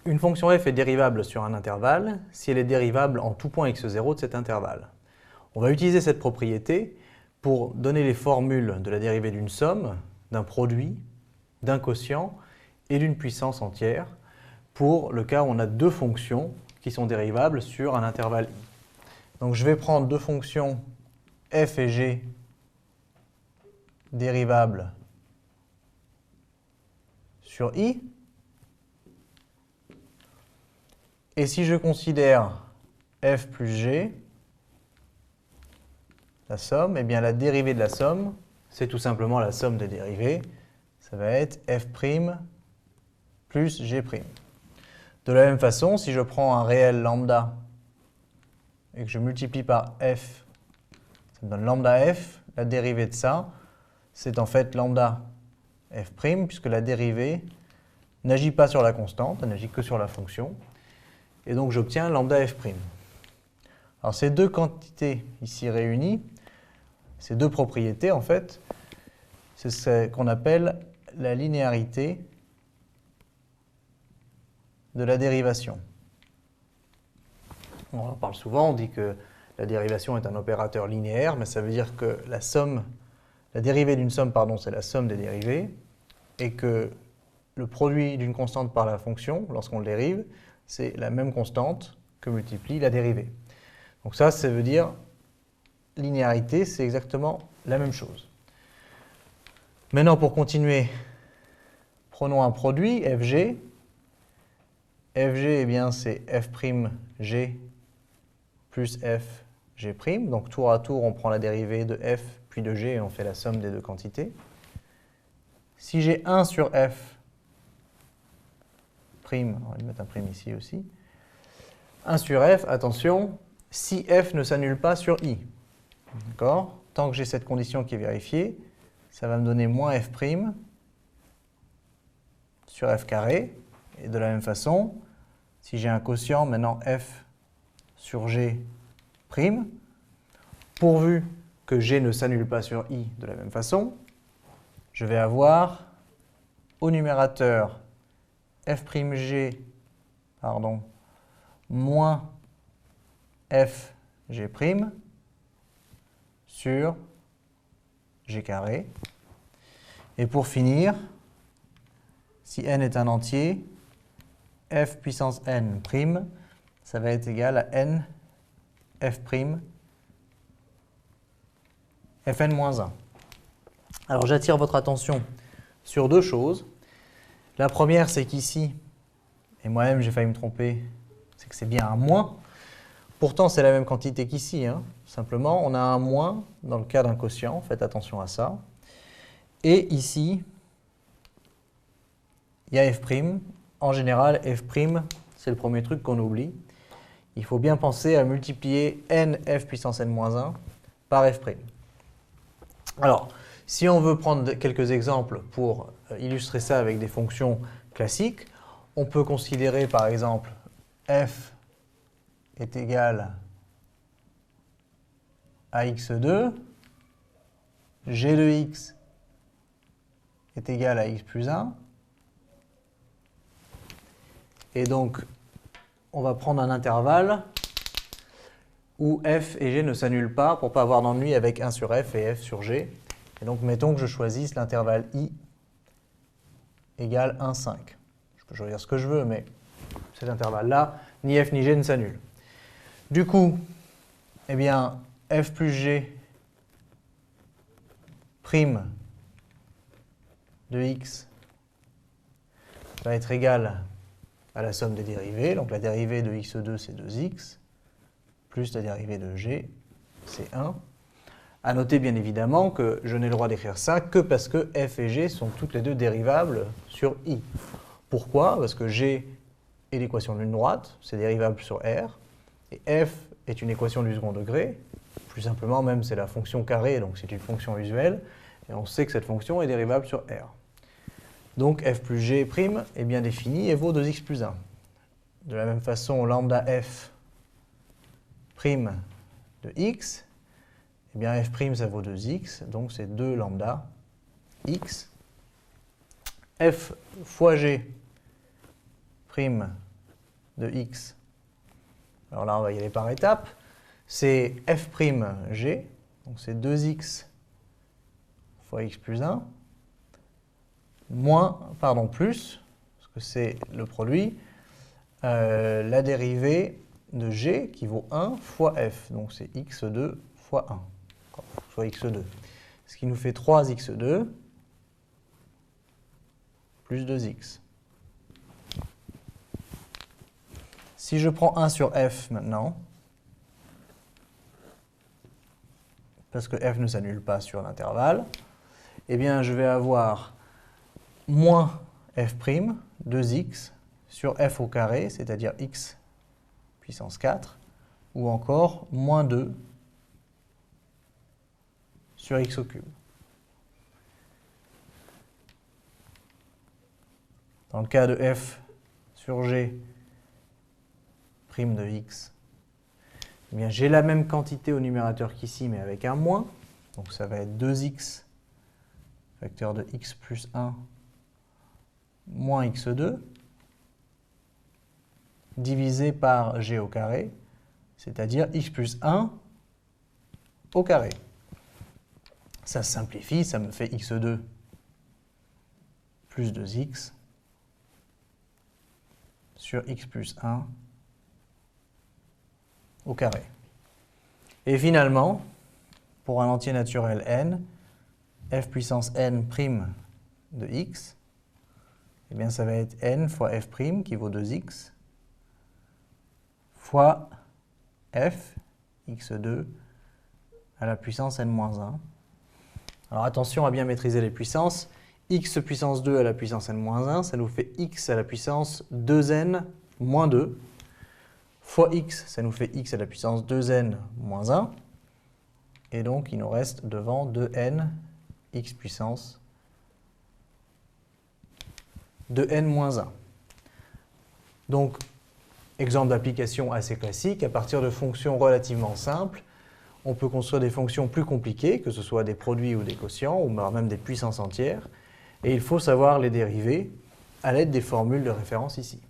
Une fonction f est dérivable sur un intervalle si elle est dérivable en tout point x0 de cet intervalle. On va utiliser cette propriété pour donner les formules de la dérivée d'une somme, d'un produit, d'un quotient et d'une puissance entière pour le cas où on a deux fonctions qui sont dérivables sur un intervalle i. Donc je vais prendre deux fonctions f et g dérivables sur i. Et si je considère f plus g, la somme, eh bien la dérivée de la somme, c'est tout simplement la somme des dérivées. Ça va être f' plus g'. De la même façon, si je prends un réel lambda et que je multiplie par f, ça me donne lambda f, la dérivée de ça, c'est en fait lambda f', puisque la dérivée n'agit pas sur la constante, elle n'agit que sur la fonction. Et donc j'obtiens lambda f'. Alors ces deux quantités ici réunies, ces deux propriétés en fait, c'est ce qu'on appelle la linéarité de la dérivation. On en parle souvent, on dit que la dérivation est un opérateur linéaire, mais ça veut dire que la dérivée d'une somme, c'est la somme des dérivées, et que le produit d'une constante par la fonction, lorsqu'on le dérive, c'est la même constante que multiplie la dérivée. Donc ça veut dire linéarité, c'est exactement la même chose. Maintenant, pour continuer, prenons un produit, fg. Fg, eh bien, c'est f'g plus fg'. Donc tour à tour, on prend la dérivée de f puis de g et on fait la somme des deux quantités. Si j'ai 1 sur f', on va lui mettre un prime ici aussi, 1 sur f, attention, si f ne s'annule pas sur i. D'accord? Tant que j'ai cette condition qui est vérifiée, ça va me donner moins f' sur f carré. Et de la même façon, si j'ai un quotient, maintenant f sur g', pourvu que g ne s'annule pas sur i de la même façon, je vais avoir au numérateur f'g, moins fg' sur g carré. Et pour finir, si n est un entier, f puissance n', ça va être égal à n f', fn moins 1. Alors j'attire votre attention sur deux choses. La première, c'est qu'ici, et moi-même j'ai failli me tromper, c'est que c'est bien un moins. Pourtant, c'est la même quantité qu'ici. Simplement, on a un moins dans le cas d'un quotient, faites attention à ça. Et ici, il y a f'. En général, f', c'est le premier truc qu'on oublie. Il faut bien penser à multiplier n f puissance n-1 par f'. Alors, si on veut prendre quelques exemples pour illustrer ça avec des fonctions classiques, on peut considérer par exemple f est égal à x2, g de x est égal à x plus 1, et donc on va prendre un intervalle où f et g ne s'annulent pas pour ne pas avoir d'ennui avec 1 sur f et f sur g. Et donc mettons que je choisisse l'intervalle i égale 1, 5. Je peux choisir ce que je veux, mais cet intervalle-là, ni f ni g ne s'annulent. Du coup, eh bien, f plus g' de x va être égal à la somme des dérivées. Donc la dérivée de x2, c'est 2x, plus la dérivée de g, c'est 1. À noter bien évidemment que je n'ai le droit d'écrire ça que parce que f et g sont toutes les deux dérivables sur i. Pourquoi? Parce que g est l'équation d'une droite, c'est dérivable sur r, et f est une équation du second degré. Plus simplement, même, c'est la fonction carrée, donc c'est une fonction usuelle, et on sait que cette fonction est dérivable sur r. Donc f plus g' est bien défini et vaut 2x plus 1. De la même façon, lambda f' de x, eh bien f' ça vaut 2x, donc c'est 2 lambda x. F fois g' de x, alors là on va y aller par étapes, c'est f'g, donc c'est 2x fois x plus 1, plus, parce que c'est le produit, la dérivée de g qui vaut 1 fois f, donc c'est x2 fois 1, soit x2, ce qui nous fait 3x2 plus 2x. Si je prends 1 sur f maintenant, parce que f ne s'annule pas sur l'intervalle, eh bien je vais avoir moins f', 2x, sur f au carré, c'est-à-dire x puissance 4, ou encore moins 2 sur x au cube. Dans le cas de f sur g' de x, eh bien j'ai la même quantité au numérateur qu'ici, mais avec un moins. Donc ça va être 2x, facteur de x plus 1, moins x2, divisé par g au carré, c'est-à-dire x plus 1 au carré. Ça se simplifie, ça me fait x2 plus 2x sur x plus 1 au carré. Et finalement, pour un entier naturel n, f puissance n' de x, eh bien ça va être n fois f' qui vaut 2x, fois f, x2, à la puissance n-1. Alors attention à bien maîtriser les puissances. X puissance 2 à la puissance n-1, ça nous fait x à la puissance 2n moins 2, fois x, ça nous fait x à la puissance 2n moins 1, et donc il nous reste devant 2n x puissance 2n moins 1. Donc, exemple d'application assez classique, à partir de fonctions relativement simples, on peut construire des fonctions plus compliquées, que ce soit des produits ou des quotients, ou même des puissances entières, et il faut savoir les dériver à l'aide des formules de référence ici.